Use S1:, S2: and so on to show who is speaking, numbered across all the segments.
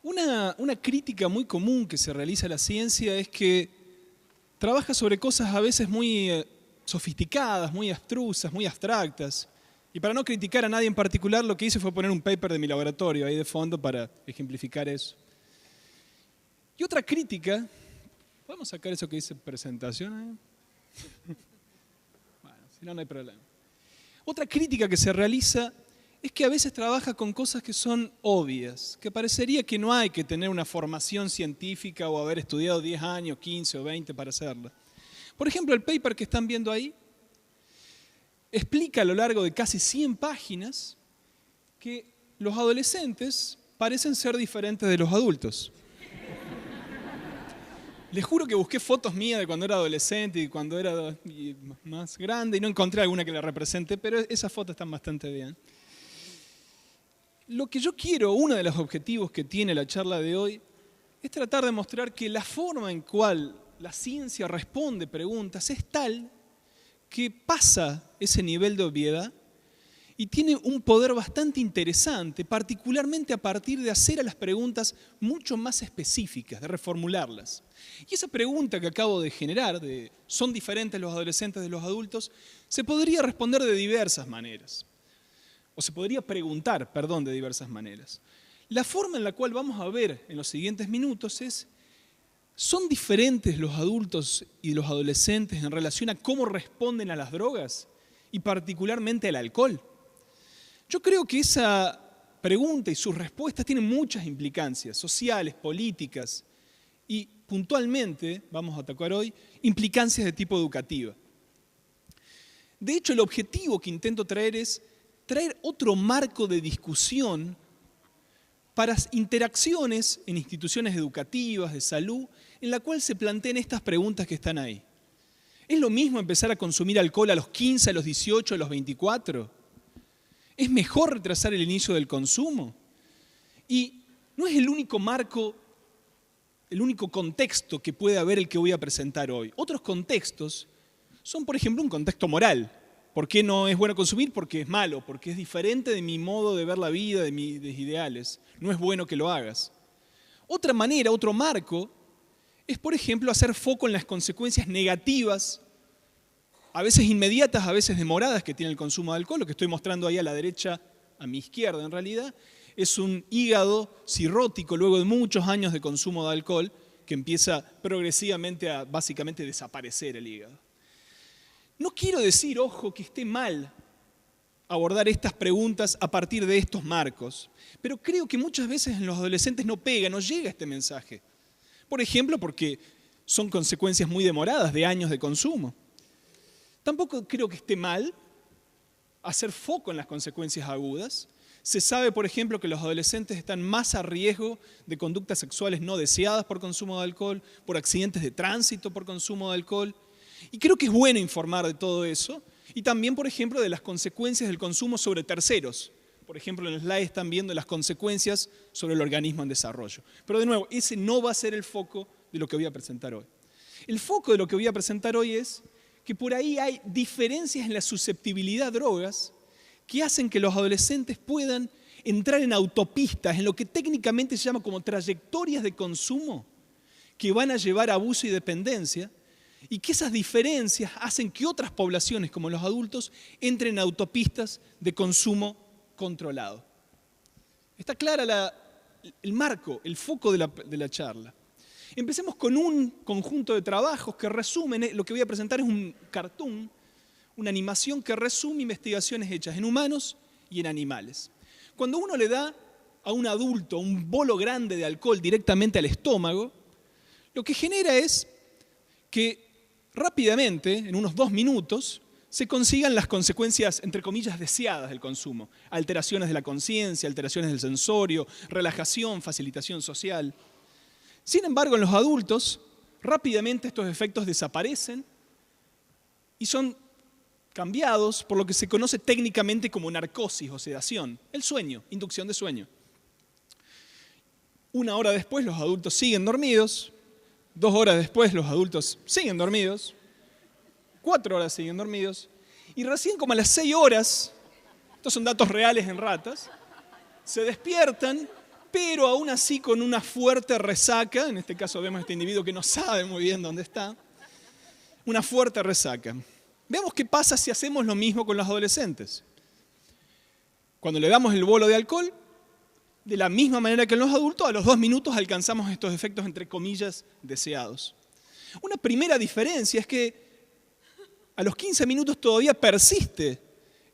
S1: Una crítica muy común que se realiza a la ciencia es que trabaja sobre cosas a veces muy sofisticadas, muy abstrusas, muy abstractas. Y para no criticar a nadie en particular, lo que hice fue poner un paper de mi laboratorio ahí de fondo para ejemplificar eso. Y otra crítica, ¿podemos sacar eso que dice presentación? Bueno, si no, no hay problema. Otra crítica que se realiza es que a veces trabaja con cosas que son obvias, que parecería que no hay que tener una formación científica o haber estudiado 10 años, 15 o 20 para hacerla. Por ejemplo, el paper que están viendo ahí explica a lo largo de casi 100 páginas que los adolescentes parecen ser diferentes de los adultos. Les juro que busqué fotos mías de cuando era adolescente y cuando era más grande y no encontré alguna que la represente, pero esas fotos están bastante bien. Lo que yo quiero, uno de los objetivos que tiene la charla de hoy, es tratar de mostrar que la forma en cual la ciencia responde preguntas es tal que pasa ese nivel de obviedad y tiene un poder bastante interesante, particularmente a partir de hacer a las preguntas mucho más específicas, de reformularlas. Y esa pregunta que acabo de generar, de ¿son diferentes los adolescentes de los adultos?, se podría responder de diversas maneras. O se podría preguntar, perdón, de diversas maneras. La forma en la cual vamos a ver en los siguientes minutos es, ¿son diferentes los adultos y los adolescentes en relación a cómo responden a las drogas y particularmente al alcohol? Yo creo que esa pregunta y sus respuestas tienen muchas implicancias sociales, políticas y puntualmente, vamos a atacar hoy, implicancias de tipo educativa. De hecho, el objetivo que intento traer es traer otro marco de discusión para interacciones en instituciones educativas, de salud, en la cual se planteen estas preguntas que están ahí. ¿Es lo mismo empezar a consumir alcohol a los 15, a los 18, a los 24? ¿Es mejor retrasar el inicio del consumo? Y no es el único marco, el único contexto que puede haber el que voy a presentar hoy. Otros contextos son, por ejemplo, un contexto moral. ¿Por qué no es bueno consumir? Porque es malo, porque es diferente de mi modo de ver la vida, de mis ideales. No es bueno que lo hagas. Otra manera, otro marco, es, por ejemplo, hacer foco en las consecuencias negativas, a veces inmediatas, a veces demoradas, que tiene el consumo de alcohol. Lo que estoy mostrando ahí a la derecha, a mi izquierda en realidad, es un hígado cirrótico luego de muchos años de consumo de alcohol que empieza progresivamente a básicamente desaparecer el hígado. No quiero decir, ojo, que esté mal abordar estas preguntas a partir de estos marcos, pero creo que muchas veces en los adolescentes no pega, no llega este mensaje. Por ejemplo, porque son consecuencias muy demoradas de años de consumo. Tampoco creo que esté mal hacer foco en las consecuencias agudas. Se sabe, por ejemplo, que los adolescentes están más a riesgo de conductas sexuales no deseadas por consumo de alcohol, por accidentes de tránsito por consumo de alcohol. Y creo que es bueno informar de todo eso y también, por ejemplo, de las consecuencias del consumo sobre terceros. Por ejemplo, en el slide están viendo las consecuencias sobre el organismo en desarrollo. Pero de nuevo, ese no va a ser el foco de lo que voy a presentar hoy. El foco de lo que voy a presentar hoy es que por ahí hay diferencias en la susceptibilidad a drogas que hacen que los adolescentes puedan entrar en autopistas, en lo que técnicamente se llama como trayectorias de consumo que van a llevar a abuso y dependencia, y que esas diferencias hacen que otras poblaciones, como los adultos, entren en autopistas de consumo controlado. Está clara el marco, el foco de la charla. Empecemos con un conjunto de trabajos que resumen, lo que voy a presentar es un cartoon, una animación que resume investigaciones hechas en humanos y en animales. Cuando uno le da a un adulto un bolo grande de alcohol directamente al estómago, lo que genera es que rápidamente, en unos 2 minutos, se consigan las consecuencias, entre comillas, deseadas del consumo. Alteraciones de la conciencia, alteraciones del sensorio, relajación, facilitación social. Sin embargo, en los adultos, rápidamente estos efectos desaparecen y son cambiados por lo que se conoce técnicamente como narcosis o sedación, el sueño, inducción de sueño. 1 hora después los adultos siguen dormidos, 2 horas después los adultos siguen dormidos, 4 horas siguen dormidos, y recién como a las 6 horas, estos son datos reales en ratas, se despiertan pero aún así con una fuerte resaca. En este caso vemos a este individuo que no sabe muy bien dónde está. Una fuerte resaca. Veamos qué pasa si hacemos lo mismo con los adolescentes. Cuando le damos el bolo de alcohol, de la misma manera que en los adultos, a los 2 minutos alcanzamos estos efectos, entre comillas, deseados. Una primera diferencia es que a los 15 minutos todavía persiste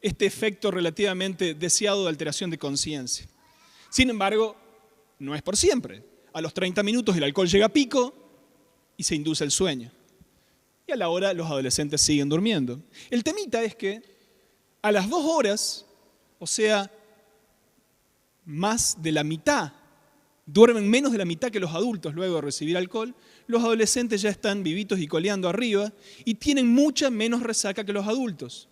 S1: este efecto relativamente deseado de alteración de conciencia. Sin embargo, no es por siempre. A los 30 minutos el alcohol llega a pico y se induce el sueño. Y a la hora los adolescentes siguen durmiendo. El temita es que a las 2 horas, o sea, más de la mitad, duermen menos de la mitad que los adultos luego de recibir alcohol, los adolescentes ya están vivitos y coleando arriba y tienen mucha menos resaca que los adultos.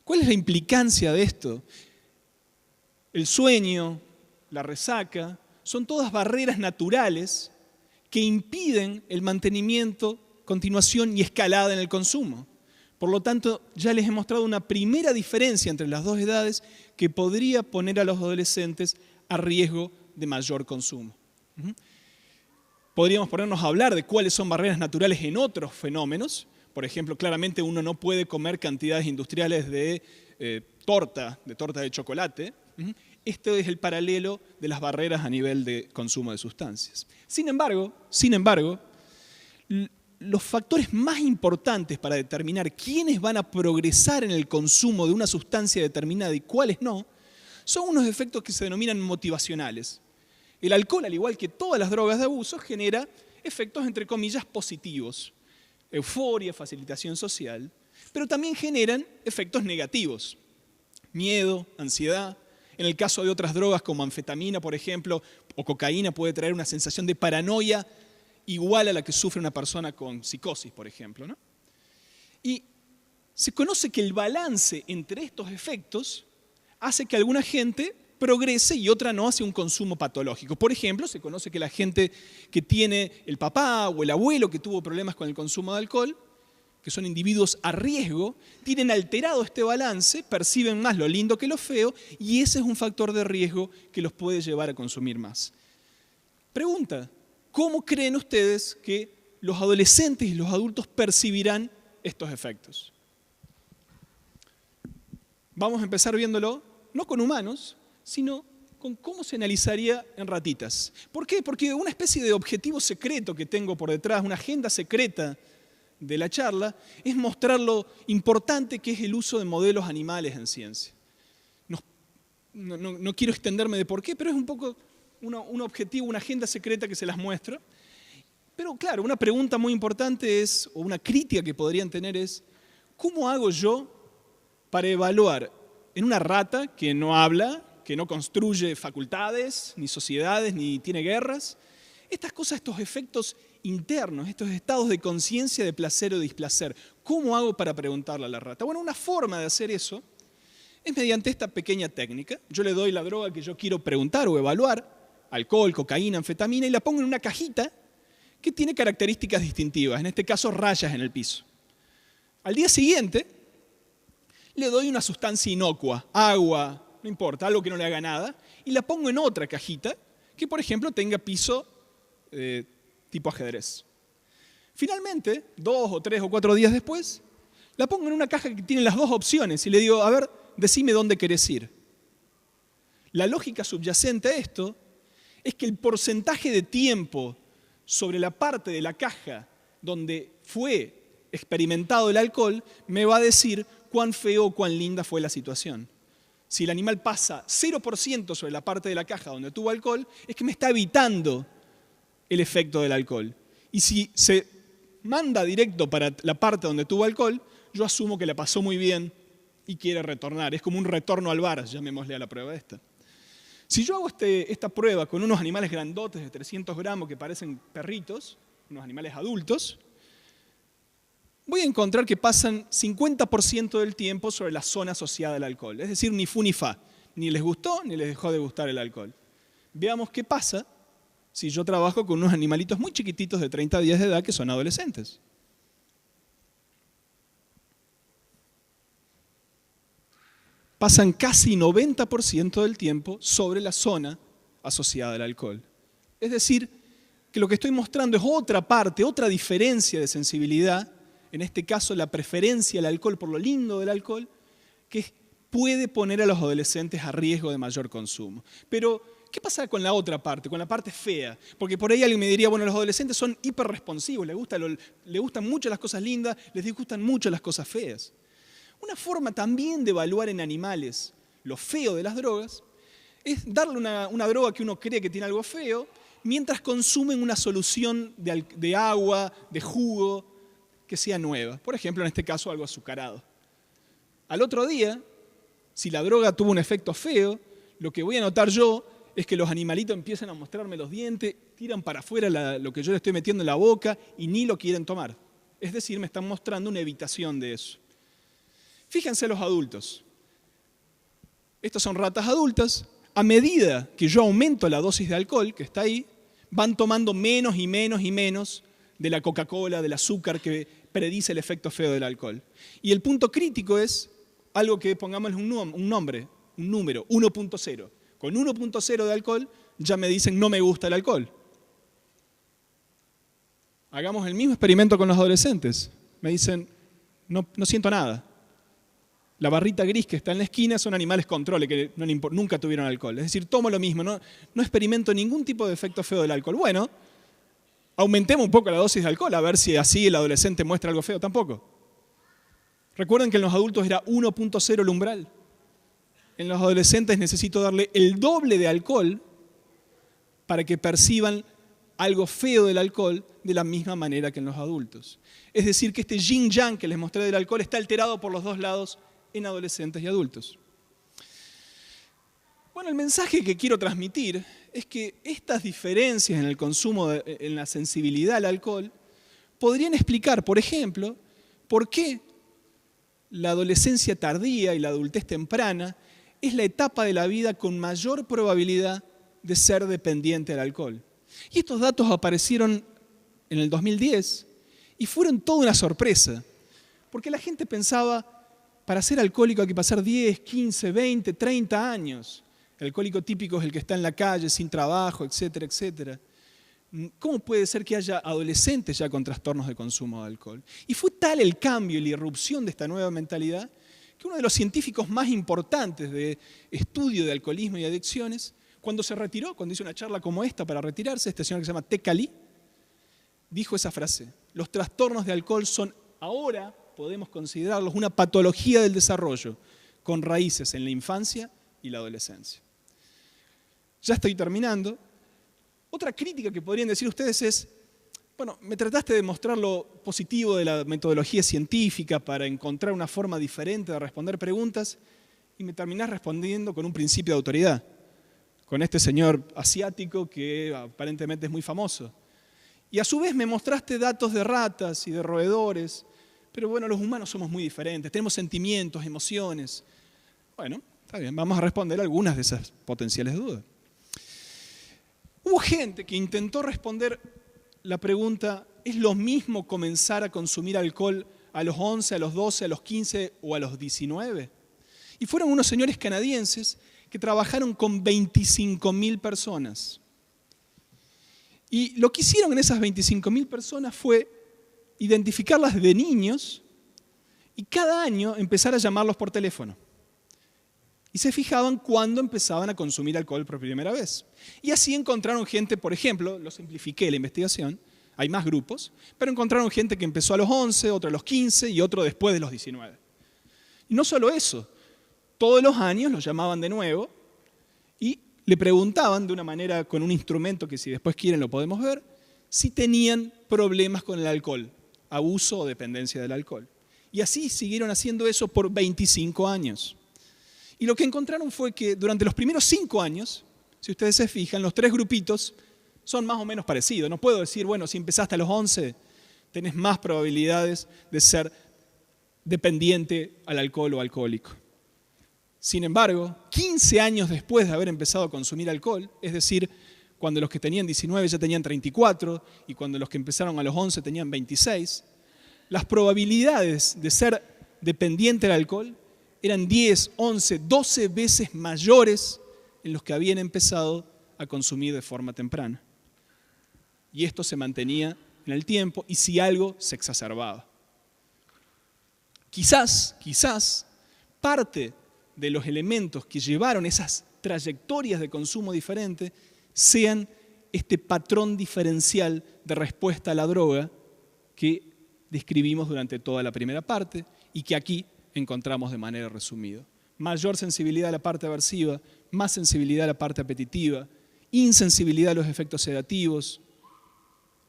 S1: ¿Cuál es la implicancia de esto? El sueño, la resaca, son todas barreras naturales que impiden el mantenimiento, continuación y escalada en el consumo. Por lo tanto, ya les he mostrado una primera diferencia entre las 2 edades que podría poner a los adolescentes a riesgo de mayor consumo. Podríamos ponernos a hablar de cuáles son barreras naturales en otros fenómenos. Por ejemplo, claramente uno no puede comer cantidades industriales de torta de chocolate. Esto es el paralelo de las barreras a nivel de consumo de sustancias. Sin embargo, los factores más importantes para determinar quiénes van a progresar en el consumo de una sustancia determinada y cuáles no, son unos efectos que se denominan motivacionales. El alcohol, al igual que todas las drogas de abuso, genera efectos, entre comillas, positivos. Euforia, facilitación social, pero también generan efectos negativos. Miedo, ansiedad. En el caso de otras drogas como anfetamina, por ejemplo, o cocaína, puede traer una sensación de paranoia igual a la que sufre una persona con psicosis, por ejemplo, ¿no? Y se conoce que el balance entre estos efectos hace que alguna gente progrese y otra no hacia un consumo patológico. Por ejemplo, se conoce que la gente que tiene el papá o el abuelo que tuvo problemas con el consumo de alcohol, que son individuos a riesgo, tienen alterado este balance, perciben más lo lindo que lo feo, y ese es un factor de riesgo que los puede llevar a consumir más. Pregunta: ¿cómo creen ustedes que los adolescentes y los adultos percibirán estos efectos? Vamos a empezar viéndolo, no con humanos, sino con cómo se analizaría en ratitas. ¿Por qué? Porque una especie de objetivo secreto que tengo por detrás, una agenda secreta de la charla, es mostrar lo importante que es el uso de modelos animales en ciencia. No quiero extenderme de por qué, pero es un poco un objetivo, una agenda secreta que se las muestro. Pero claro, una pregunta muy importante es, o una crítica que podrían tener es, ¿cómo hago yo para evaluar en una rata que no habla, que no construye facultades, ni sociedades, ni tiene guerras, estas cosas, estos efectos internos, estos estados de conciencia de placer o displacer? ¿Cómo hago para preguntarle a la rata? Bueno, una forma de hacer eso es mediante esta pequeña técnica. Yo le doy la droga que yo quiero preguntar o evaluar, alcohol, cocaína, anfetamina, y la pongo en una cajita que tiene características distintivas, en este caso rayas en el piso. Al día siguiente le doy una sustancia inocua, agua, no importa, algo que no le haga nada, y la pongo en otra cajita que, por ejemplo, tenga piso tipo ajedrez. Finalmente, 2 o 3 o 4 días después, la pongo en una caja que tiene las 2 opciones y le digo, a ver, decime dónde querés ir. La lógica subyacente a esto es que el porcentaje de tiempo sobre la parte de la caja donde fue experimentado el alcohol me va a decir cuán feo o cuán linda fue la situación. Si el animal pasa 0% sobre la parte de la caja donde tuvo alcohol, es que me está evitando el efecto del alcohol. Y si se manda directo para la parte donde tuvo alcohol, yo asumo que la pasó muy bien y quiere retornar. Es como un retorno al bar, llamémosle a la prueba esta. Si yo hago esta prueba con unos animales grandotes de 300 gramos que parecen perritos, unos animales adultos, voy a encontrar que pasan 50% del tiempo sobre la zona asociada al alcohol. Es decir, ni fu ni fa. Ni les gustó ni les dejó de gustar el alcohol. Veamos qué pasa si yo trabajo con unos animalitos muy chiquititos de 30 días de edad que son adolescentes. Pasan casi 90% del tiempo sobre la zona asociada al alcohol. Es decir, que lo que estoy mostrando es otra parte, otra diferencia de sensibilidad, en este caso la preferencia al alcohol por lo lindo del alcohol, que puede poner a los adolescentes a riesgo de mayor consumo. Pero, ¿qué pasa con la otra parte, con la parte fea? Porque por ahí alguien me diría, bueno, los adolescentes son hiperresponsivos, les gustan mucho las cosas lindas, les disgustan mucho las cosas feas. Una forma también de evaluar en animales lo feo de las drogas es darle una droga que uno cree que tiene algo feo, mientras consumen una solución de agua, de jugo, que sea nueva. Por ejemplo, en este caso, algo azucarado. Al otro día, si la droga tuvo un efecto feo, lo que voy a notar yo es que los animalitos empiezan a mostrarme los dientes, tiran para afuera lo que yo le estoy metiendo en la boca y ni lo quieren tomar. Es decir, me están mostrando una evitación de eso. Fíjense los adultos. Estos son ratas adultas. A medida que yo aumento la dosis de alcohol que está ahí, van tomando menos y menos y menos de la Coca-Cola, del azúcar que predice el efecto feo del alcohol. Y el punto crítico es algo que pongámosle un nombre, un número, 1.0. Con 1.0 de alcohol ya me dicen no me gusta el alcohol. Hagamos el mismo experimento con los adolescentes. Me dicen no siento nada. La barrita gris que está en la esquina son animales controle que nunca tuvieron alcohol. Es decir, tomo lo mismo, no experimento ningún tipo de efecto feo del alcohol. Bueno, aumentemos un poco la dosis de alcohol a ver si así el adolescente muestra algo feo. Tampoco. Recuerden que en los adultos era 1.0 el umbral. En los adolescentes necesito darle el doble de alcohol para que perciban algo feo del alcohol de la misma manera que en los adultos. Es decir, que este yin-yang que les mostré del alcohol está alterado por los dos lados en adolescentes y adultos. Bueno, el mensaje que quiero transmitir es que estas diferencias en el consumo, en la sensibilidad al alcohol, podrían explicar, por ejemplo, por qué la adolescencia tardía y la adultez temprana es la etapa de la vida con mayor probabilidad de ser dependiente del alcohol. Y estos datos aparecieron en el 2010 y fueron toda una sorpresa, porque la gente pensaba, para ser alcohólico hay que pasar 10, 15, 20, 30 años. El alcohólico típico es el que está en la calle, sin trabajo, etcétera, etcétera. ¿Cómo puede ser que haya adolescentes ya con trastornos de consumo de alcohol? Y fue tal el cambio y la irrupción de esta nueva mentalidad que uno de los científicos más importantes de estudio de alcoholismo y adicciones, cuando se retiró, cuando hizo una charla como esta para retirarse, este señor que se llama T. Cali, dijo esa frase: los trastornos de alcohol son ahora, podemos considerarlos, una patología del desarrollo, con raíces en la infancia y la adolescencia. Ya estoy terminando. Otra crítica que podrían decir ustedes es, bueno, me trataste de mostrar lo positivo de la metodología científica para encontrar una forma diferente de responder preguntas y me terminás respondiendo con un principio de autoridad, con este señor asiático que aparentemente es muy famoso. Y a su vez me mostraste datos de ratas y de roedores, pero bueno, los humanos somos muy diferentes, tenemos sentimientos, emociones. Bueno, está bien, vamos a responder algunas de esas potenciales dudas. Hubo gente que intentó responder la pregunta, ¿es lo mismo comenzar a consumir alcohol a los 11, a los 12, a los 15 o a los 19? Y fueron unos señores canadienses que trabajaron con 25.000 personas. Y lo que hicieron en esas 25.000 personas fue identificarlas de niños y cada año empezar a llamarlos por teléfono. Y se fijaban cuándo empezaban a consumir alcohol por primera vez. Y así encontraron gente, por ejemplo, lo simplifiqué la investigación, hay más grupos, pero encontraron gente que empezó a los 11, otro a los 15 y otro después de los 19. Y no solo eso, todos los años los llamaban de nuevo y le preguntaban de una manera, con un instrumento que si después quieren lo podemos ver, si tenían problemas con el alcohol, abuso o dependencia del alcohol. Y así siguieron haciendo eso por 25 años. Y lo que encontraron fue que durante los primeros 5 años, si ustedes se fijan, los 3 grupitos son más o menos parecidos. No puedo decir, bueno, si empezaste a los 11, tenés más probabilidades de ser dependiente al alcohol o alcohólico. Sin embargo, 15 años después de haber empezado a consumir alcohol, es decir, cuando los que tenían 19 ya tenían 34 y cuando los que empezaron a los 11 tenían 26, las probabilidades de ser dependiente al alcohol eran 10, 11, 12 veces mayores en los que habían empezado a consumir de forma temprana. Y esto se mantenía en el tiempo y si algo se exacerbaba. Quizás, parte de los elementos que llevaron esas trayectorias de consumo diferentes sean este patrón diferencial de respuesta a la droga que describimos durante toda la primera parte y que aquí encontramos de manera resumida. Mayor sensibilidad a la parte aversiva, más sensibilidad a la parte apetitiva, insensibilidad a los efectos sedativos,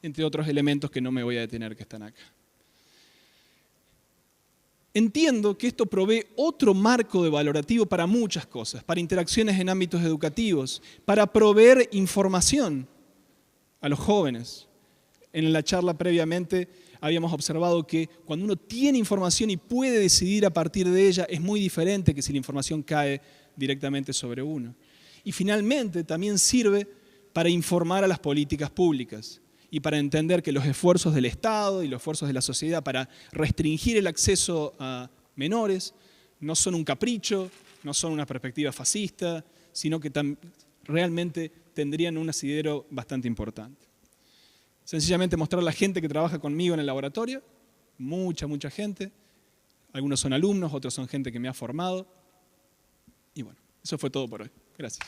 S1: entre otros elementos que no me voy a detener que están acá. Entiendo que esto provee otro marco de valorativo para muchas cosas, para interacciones en ámbitos educativos, para proveer información a los jóvenes. En la charla previamente habíamos observado que cuando uno tiene información y puede decidir a partir de ella, es muy diferente que si la información cae directamente sobre uno. Y finalmente también sirve para informar a las políticas públicas y para entender que los esfuerzos del Estado y los esfuerzos de la sociedad para restringir el acceso a menores no son un capricho, no son una perspectiva fascista, sino que realmente tendrían un asidero bastante importante. Sencillamente mostrar a la gente que trabaja conmigo en el laboratorio, mucha gente, algunos son alumnos, otros son gente que me ha formado. Y bueno, eso fue todo por hoy. Gracias.